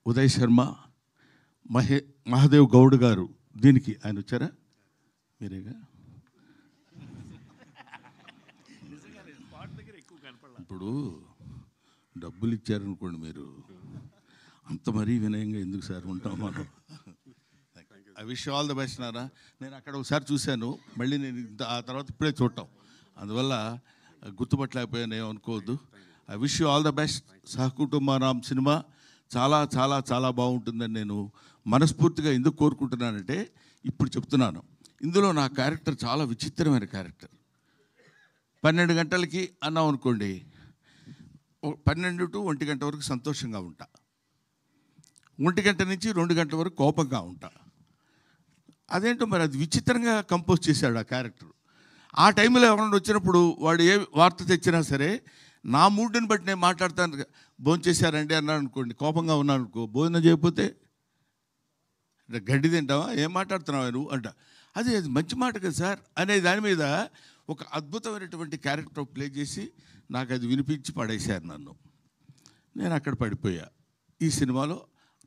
ఉదయ్ శర్మ, మహాదేవ్ గౌడ్ గారు. దీనికి ఆయన వచ్చారా? మీరేగా. ఇప్పుడు డబ్బులు ఇచ్చారనుకోండి, మీరు అంత మరీ వినయంగా ఎందుకు సార్ ఉంటాం మనం. I wish all the best Nara. నేను అక్కడ ఒకసారి చూశాను, మళ్ళీ నేను ఆ తర్వాత ఇప్పుడే చూడటం, అందువల్ల గుర్తుపట్టలేకపోయాను, ఏమనుకోవద్దు. I wish you all the best. సహకుటుంబానాం సినిమా చాలా చాలా చాలా బాగుంటుందని నేను మనస్ఫూర్తిగా ఎందుకు కోరుకుంటున్నానంటే, ఇప్పుడు చెప్తున్నాను, ఇందులో నా క్యారెక్టర్ చాలా విచిత్రమైన క్యారెక్టర్. 12 గంటలకి అన్నాం అనుకోండి, 12 to 1 గంట వరకు సంతోషంగా ఉంటా, 1 గంట నుంచి 2 గంటల వరకు కోపంగా ఉంటా. అదేంటో మరి అది విచిత్రంగా కంపోజ్ చేశాడు ఆ క్యారెక్టర్. ఆ టైంలో ఎవరైనా వచ్చినప్పుడు వాడు ఏ వార్త తెచ్చినా సరే నా మూడ్ని బట్టి నేను మాట్లాడతాను. భోజనం చేశారండి అన్నాడు అనుకోండి, కోపంగా ఉన్నాను అనుకో, భోజనం చేయకపోతే గడ్డి తింటావా, ఏం మాట్లాడుతున్నావా నువ్వు అంట. అది మంచి మాట కదా సార్ అనే దాని మీద ఒక అద్భుతమైనటువంటి క్యారెక్టర్ ప్లే చేసి నాకు అది వినిపించి పడేశారు నన్ను. నేను అక్కడ పడిపోయా. ఈ సినిమాలో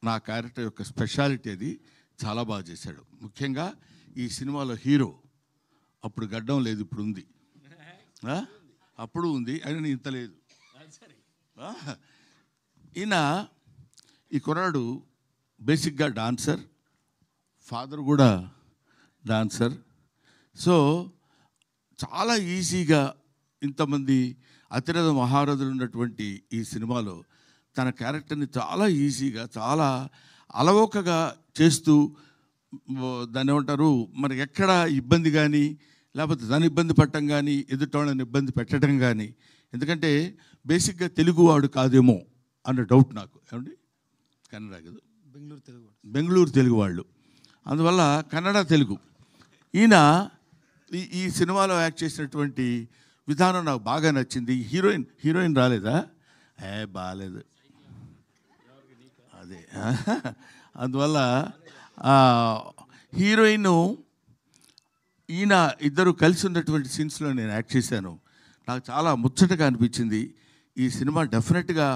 నా క్యారెక్టర్ యొక్క స్పెషాలిటీ అది చాలా బాగా చేశాడు. ముఖ్యంగా ఈ సినిమాలో హీరో అప్పుడు గడ్డం లేదు, ఇప్పుడు ఉంది, అప్పుడు ఉంది, అయినా ఇంత లేదు. ఈయన ఈ కుర్రాడు బేసిక్గా డాన్సర్, ఫాదర్ కూడా డాన్సర్. సో చాలా ఈజీగా ఇంతమంది అతిరథ మహారథులు ఉన్నటువంటి ఈ సినిమాలో తన క్యారెక్టర్ని చాలా ఈజీగా, చాలా అలవోకగా చేస్తూ, దాన్ని ఏమంటారు, మరి ఎక్కడ ఇబ్బంది కానీ, లేకపోతే దాన్ని ఇబ్బంది పట్టడం కానీ, ఎదుటోళ్ళని ఇబ్బంది పెట్టడం కానీ. ఎందుకంటే బేసిక్గా తెలుగువాడు కాదేమో అన్న డౌట్ నాకు. ఏమండి, కన్నడ కదా, బెంగళూరు తెలుగు వాళ్ళు, అందువల్ల కన్నడ తెలుగు. ఈయన ఈ సినిమాలో యాక్ట్ చేసినటువంటి విధానం నాకు బాగా నచ్చింది. హీరోయిన్ రాలేదా? బాగాలేదు అదే. అందువల్ల హీరోయిన్ ఈయన ఇద్దరు కలిసి ఉన్నటువంటి సీన్స్లో నేను యాక్ట్ చేశాను. నాకు చాలా ముచ్చటగా అనిపించింది. ఈ సినిమా డెఫినెట్గా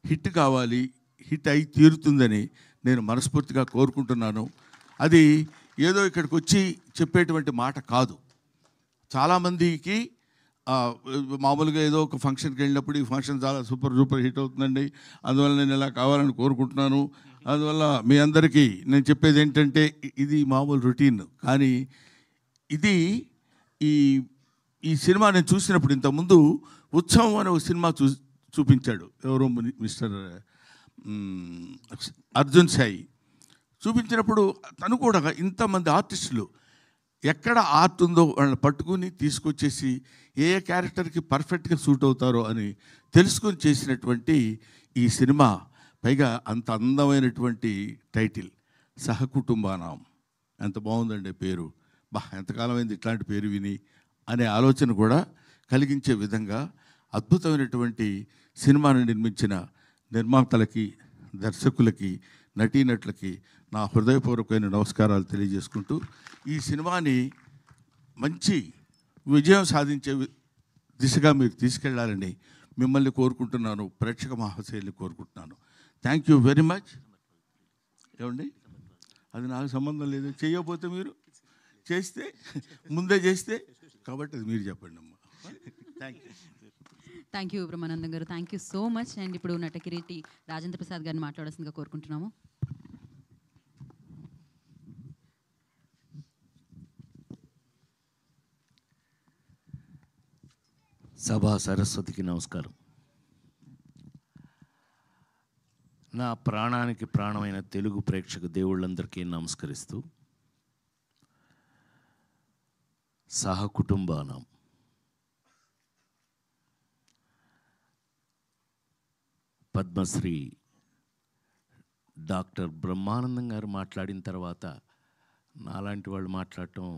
హిట్ కావాలి, హిట్ అయి తీరుతుందని నేను మనస్ఫూర్తిగా కోరుకుంటున్నాను. అది ఏదో ఇక్కడికి వచ్చి చెప్పేటువంటి మాట కాదు. చాలామందికి మామూలుగా ఏదో ఒక ఫంక్షన్కి వెళ్ళినప్పుడు ఈ ఫంక్షన్ చాలా సూపర్ హిట్ అవుతుందండి, అందువల్ల నేను ఇలా కావాలని కోరుకుంటున్నాను. అందువల్ల మీ అందరికీ నేను చెప్పేది ఏంటంటే, ఇది మామూలు రొటీన్. కానీ ఇది ఈ సినిమా నేను చూసినప్పుడు, ఇంతకుముందు ఉత్సవం అనే ఒక సినిమా చూపించాడు ఎవరో మిస్టర్ అర్జున్ సాయి. చూపించినప్పుడు తను కూడా ఇంతమంది ఆర్టిస్టులు ఎక్కడ ఆర్ట్ ఉందో వాళ్ళని పట్టుకుని తీసుకొచ్చేసి ఏ క్యారెక్టర్కి పర్ఫెక్ట్గా సూట్ అవుతారో అని తెలుసుకొని చేసినటువంటి ఈ సినిమా, పైగా అంత అందమైనటువంటి టైటిల్ సహకుటుంబానాం. ఎంత బాగుందండి పేరు. ఎంతకాలమైంది ఇట్లాంటి పేరు విని అనే ఆలోచన కూడా కలిగించే విధంగా అద్భుతమైనటువంటి సినిమాను నిర్మించిన నిర్మాతలకి, దర్శకులకి, నటీనటులకి నా హృదయపూర్వకమైన నమస్కారాలు తెలియజేసుకుంటూ, ఈ సినిమాని మంచి విజయం సాధించే దిశగా మీరు తీసుకెళ్లాలని మిమ్మల్ని కోరుకుంటున్నాను, ప్రేక్షక మహాశయుల్ని కోరుకుంటున్నాను. Thank you very much. ఏమండి, అది నాకు సంబంధం లేదు. చేయకపోతే మీరు చేస్తే, ముందే చేస్తే, కాబట్టి అది మీరు చెప్పండి అమ్మా. థ్యాంక్ యూ బ్రహ్మానందం గారు, thank you so much. And ఇప్పుడు నటకిరీటి రాజేంద్ర ప్రసాద్ గారిని మాట్లాడాల్సిందిగా కోరుకుంటున్నాము. సభా సరస్వతికి నమస్కారం. నా ప్రాణానికి ప్రాణమైన తెలుగు ప్రేక్షక దేవుళ్ళందరికీ నమస్కరిస్తూ, సహకుటుంబానాం పద్మశ్రీ డాక్టర్ బ్రహ్మానందం గారు మాట్లాడిన తర్వాత నాలాంటి వాళ్ళు మాట్లాడటం